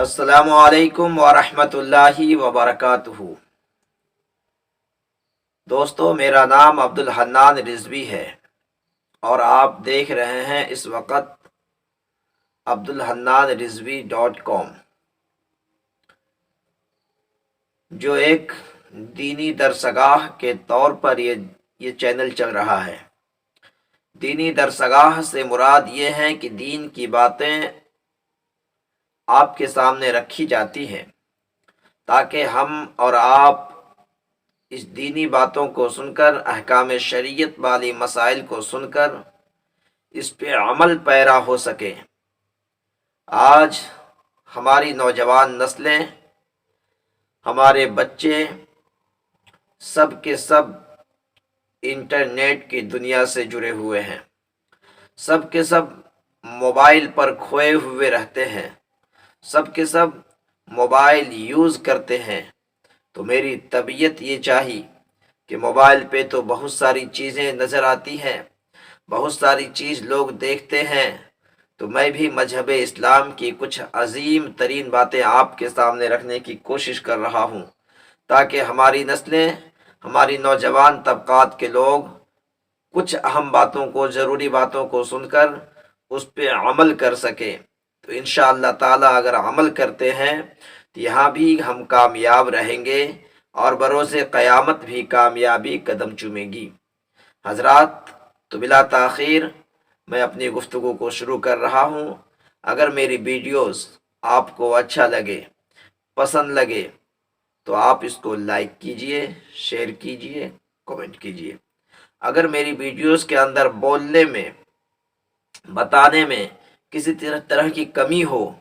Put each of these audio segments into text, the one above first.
السلام علیکم ورحمۃ اللہ وبرکاتہ۔ دوستو، میرا نام عبدالحنان رضوی ہے اور آپ دیکھ رہے ہیں اس وقت عبدالحنانرضوی.com، جو ایک دینی درسگاہ کے طور پر یہ چینل چل رہا ہے۔ دینی درسگاہ سے مراد یہ ہے کہ دین کی باتیں آپ کے سامنے رکھی جاتی ہیں تاکہ ہم اور آپ اس دینی باتوں کو سن کر، احکام شریعت والی مسائل کو سن کر اس پہ عمل پیرا ہو سکے۔ آج ہماری نوجوان نسلیں، ہمارے بچے سب کے سب انٹرنیٹ کی دنیا سے جڑے ہوئے ہیں، سب کے سب موبائل پر کھوئے ہوئے رہتے ہیں، سب کے سب موبائل یوز کرتے ہیں۔ تو میری طبیعت یہ چاہی کہ موبائل پہ تو بہت ساری چیزیں نظر آتی ہیں، بہت ساری چیز لوگ دیکھتے ہیں، تو میں بھی مذہب اسلام کی کچھ عظیم ترین باتیں آپ کے سامنے رکھنے کی کوشش کر رہا ہوں، تاکہ ہماری نسلیں، ہماری نوجوان طبقات کے لوگ کچھ اہم باتوں کو، ضروری باتوں کو سن کر اس پہ عمل کر سکیں۔ تو انشاءاللہ تعالی اگر عمل کرتے ہیں تو یہاں بھی ہم کامیاب رہیں گے اور بروز قیامت بھی کامیابی قدم چومے گی۔ حضرات، تو بلا تاخیر میں اپنی گفتگو کو شروع کر رہا ہوں۔ اگر میری ویڈیوز آپ کو اچھا لگے، پسند لگے، تو آپ اس کو لائک کیجئے، شیئر کیجئے، کمنٹ کیجئے۔ اگر میری ویڈیوز کے اندر بولنے میں، بتانے میں کسی طرح کی کمی ہو،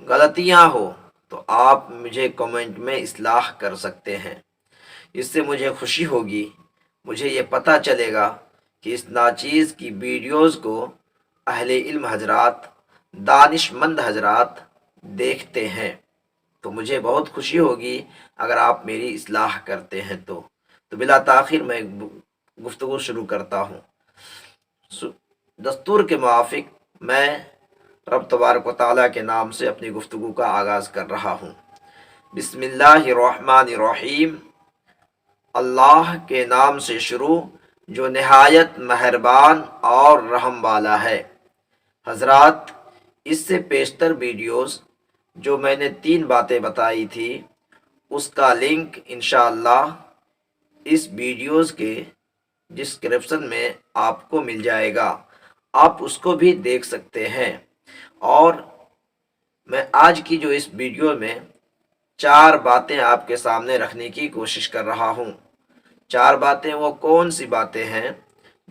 غلطیاں ہو، تو آپ مجھے کمنٹ میں اصلاح کر سکتے ہیں۔ اس سے مجھے خوشی ہوگی، مجھے یہ پتہ چلے گا کہ اس ناچیز کی ویڈیوز کو اہل علم حضرات، دانش مند حضرات دیکھتے ہیں، تو مجھے بہت خوشی ہوگی اگر آپ میری اصلاح کرتے ہیں۔ تو بلا تاخیر میں گفتگو شروع کرتا ہوں۔ دستور کے موافق میں رب تبارک و تعالیٰ کے نام سے اپنی گفتگو کا آغاز کر رہا ہوں۔ بسم اللہ الرحمن الرحیم۔ اللہ کے نام سے شروع جو نہایت مہربان اور رحم والا ہے۔ حضرات، اس سے پیشتر ویڈیوز جو میں نے 3 باتیں بتائی تھی، اس کا لنک انشاءاللہ اس ویڈیوز کے ڈسکرپشن میں آپ کو مل جائے گا، آپ اس کو بھی دیکھ سکتے ہیں۔ اور میں آج کی جو اس ویڈیو میں 4 باتیں آپ کے سامنے رکھنے کی کوشش کر رہا ہوں۔ 4 باتیں وہ کون سی باتیں ہیں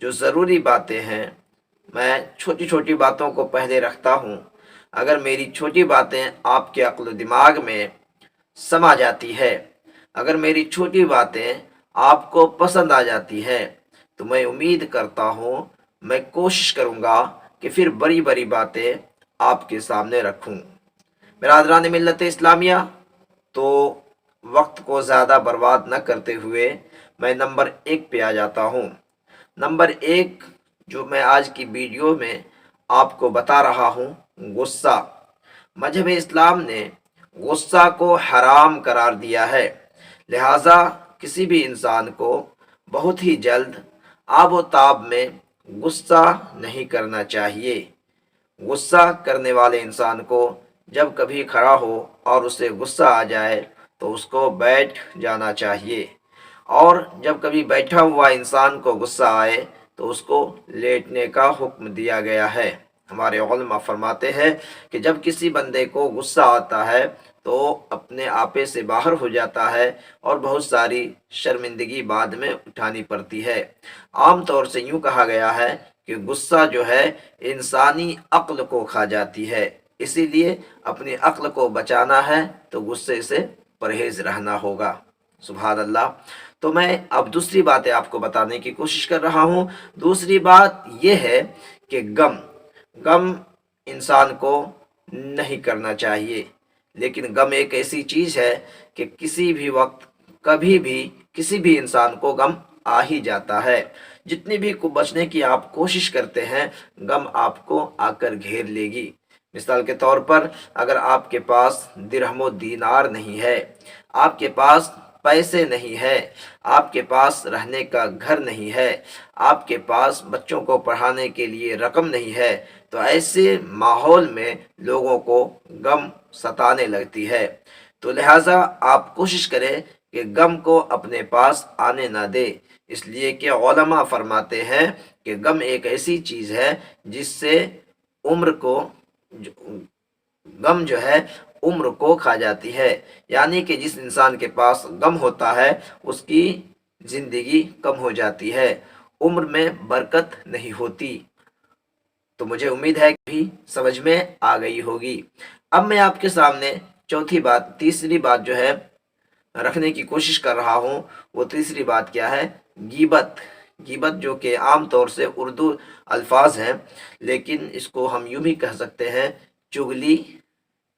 جو ضروری باتیں ہیں؟ میں چھوٹی چھوٹی باتوں کو پہلے رکھتا ہوں۔ اگر میری چھوٹی باتیں آپ کے عقل و دماغ میں سما جاتی ہے، اگر میری چھوٹی باتیں آپ کو پسند آ جاتی ہے، تو میں امید کرتا ہوں، میں کوشش کروں گا کہ پھر بڑی بڑی باتیں آپ کے سامنے رکھوں۔ برادران ملت اسلامیہ، تو وقت کو زیادہ برباد نہ کرتے ہوئے میں نمبر 1 پہ آ جاتا ہوں۔ نمبر 1 جو میں آج کی ویڈیو میں آپ کو بتا رہا ہوں، غصہ۔ مذہب اسلام نے غصہ کو حرام قرار دیا ہے، لہٰذا کسی بھی انسان کو بہت ہی جلد آب و تاب میں غصہ نہیں کرنا چاہیے۔ غصہ کرنے والے انسان کو جب کبھی کھڑا ہو اور اسے غصہ آ جائے تو اس کو بیٹھ جانا چاہیے، اور جب کبھی بیٹھا ہوا انسان کو غصہ آئے تو اس کو لیٹنے کا حکم دیا گیا ہے۔ ہمارے علماء فرماتے ہیں کہ جب کسی بندے کو غصہ آتا ہے تو اپنے آپے سے باہر ہو جاتا ہے اور بہت ساری شرمندگی بعد میں اٹھانی پڑتی ہے۔ عام طور سے یوں کہا گیا ہے کہ غصہ جو ہے انسانی عقل کو کھا جاتی ہے، اسی لیے اپنی عقل کو بچانا ہے تو غصے سے پرہیز رہنا ہوگا۔ سبحان اللہ۔ تو میں اب دوسری باتیں آپ کو بتانے کی کوشش کر رہا ہوں۔ دوسری بات یہ ہے کہ غم انسان کو نہیں کرنا چاہیے، لیکن غم ایک ایسی چیز ہے کہ کسی بھی وقت، کبھی بھی کسی بھی انسان کو غم آ ہی جاتا ہے۔ جتنی بھی بچنے کی آپ کوشش کرتے ہیں، غم آپ کو آ کر گھیر لے گی۔ مثال کے طور پر اگر آپ کے پاس درہم و دینار نہیں ہے، آپ کے پاس پیسے نہیں ہے، آپ کے پاس رہنے کا گھر نہیں ہے، آپ کے پاس بچوں کو پڑھانے کے لیے رقم نہیں ہے، تو ایسے ماحول میں لوگوں کو غم ستانے لگتی ہے۔ تو لہٰذا آپ کوشش کریں کہ غم کو اپنے پاس آنے نہ دے، اس لیے کہ علماء فرماتے ہیں کہ غم ایک ایسی چیز ہے جس سے عمر کو غم جو ہے عمر کو کھا جاتی ہے، یعنی کہ جس انسان کے پاس غم ہوتا ہے اس کی زندگی کم ہو جاتی ہے، عمر میں برکت نہیں ہوتی۔ تو مجھے امید ہے کہ بھی سمجھ میں آ گئی ہوگی۔ اب میں آپ کے سامنے تیسری بات جو ہے رکھنے کی کوشش کر رہا ہوں، وہ تیسری بات کیا ہے؟ غیبت۔ غیبت جو کہ عام طور سے اردو الفاظ ہیں، لیکن اس کو ہم یوں بھی کہہ سکتے ہیں چگلی۔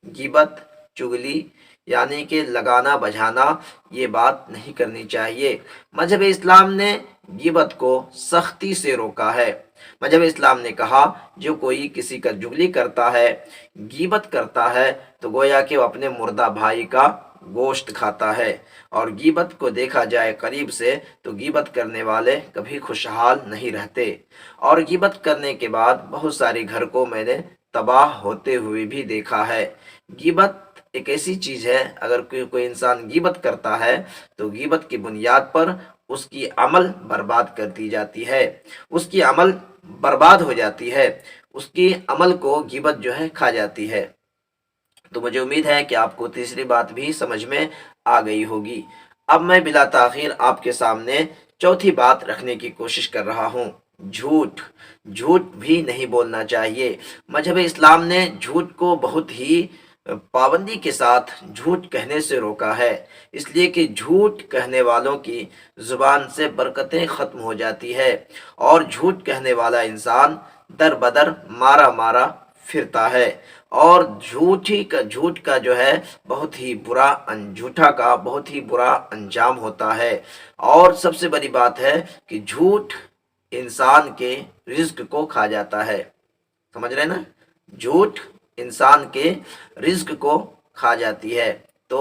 غیبت، چگلی یعنی کہ لگانا بجھانا، یہ بات نہیں کرنی چاہیے۔ مذہب اسلام نے غیبت کو سختی سے روکا ہے۔ مذہب اسلام نے کہا جو کوئی کسی کا چگلی کرتا ہے، غیبت کرتا ہے، تو گویا کہ وہ اپنے مردہ بھائی کا گوشت کھاتا ہے، اور غیبت کو دیکھا جائے قریب سے تو غیبت کرنے والے کبھی خوشحال نہیں رہتے، اور غیبت کرنے کے بعد بہت سارے گھر کو میں نے تباہ ہوتے ہوئے بھی دیکھا ہے۔ غیبت ایک ایسی چیز ہے، اگر کوئی انسان غیبت کرتا ہے تو غیبت کی بنیاد پر اس کی عمل برباد کر دی جاتی ہے، اس کی عمل برباد ہو جاتی ہے، اس کی عمل کو غیبت جو ہے کھا جاتی ہے۔ تو مجھے امید ہے کہ آپ کو تیسری بات بھی سمجھ میں آ گئی ہوگی۔ اب میں بلا تاخیر آپ کے سامنے چوتھی بات رکھنے کی کوشش کر رہا ہوں، جھوٹ۔ جھوٹ بھی نہیں بولنا چاہیے۔ مذہب اسلام نے جھوٹ کو بہت ہی پابندی کے ساتھ جھوٹ کہنے سے روکا ہے، اس لیے کہ جھوٹ کہنے والوں کی زبان سے برکتیں ختم ہو جاتی ہے، اور جھوٹ کہنے والا انسان در بدر مارا مارا پھرتا ہے، اور جھوٹ کا جو ہے بہت ہی برا بہت ہی برا انجام ہوتا ہے۔ اور سب سے بڑی بات ہے کہ جھوٹ انسان کے رزق کو کھا جاتا ہے، سمجھ رہے نا؟ جھوٹ انسان کے رزق کو کھا جاتی ہے، تو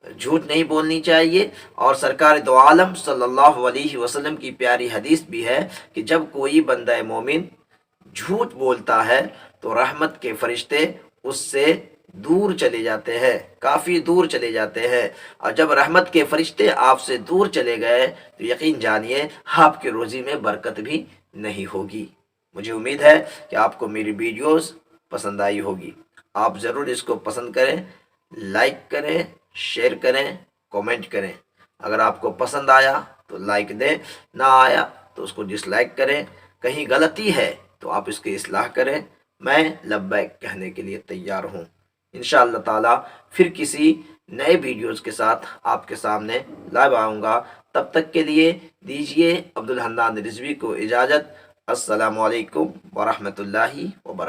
جھوٹ نہیں بولنی چاہیے۔ اور سرکار دو عالم صلی اللہ علیہ وسلم کی پیاری حدیث بھی ہے کہ جب کوئی بندہ مومن جھوٹ بولتا ہے تو رحمت کے فرشتے اس سے دور چلے جاتے ہیں، کافی دور چلے جاتے ہیں، اور جب رحمت کے فرشتے آپ سے دور چلے گئے تو یقین جانیے آپ کی روزی میں برکت بھی نہیں ہوگی۔ مجھے امید ہے کہ آپ کو میری ویڈیوز پسند آئی ہوگی۔ آپ ضرور اس کو پسند کریں، لائک کریں، شیئر کریں، کومنٹ کریں۔ اگر آپ کو پسند آیا تو لائک دیں، نہ آیا تو اس کو ڈس لائک کریں۔ کہیں غلطی ہے تو آپ اس کی اصلاح کریں، میں لبیک کہنے کے لیے تیار ہوں۔ انشاءاللہ تعالی پھر کسی نئے ویڈیوز کے ساتھ آپ کے سامنے لائیو آؤں گا، تب تک کے لیے دیجیے عبدالحنان رضوی کو اجازت۔ السلام علیکم ورحمۃ اللہ وبرکاتہ۔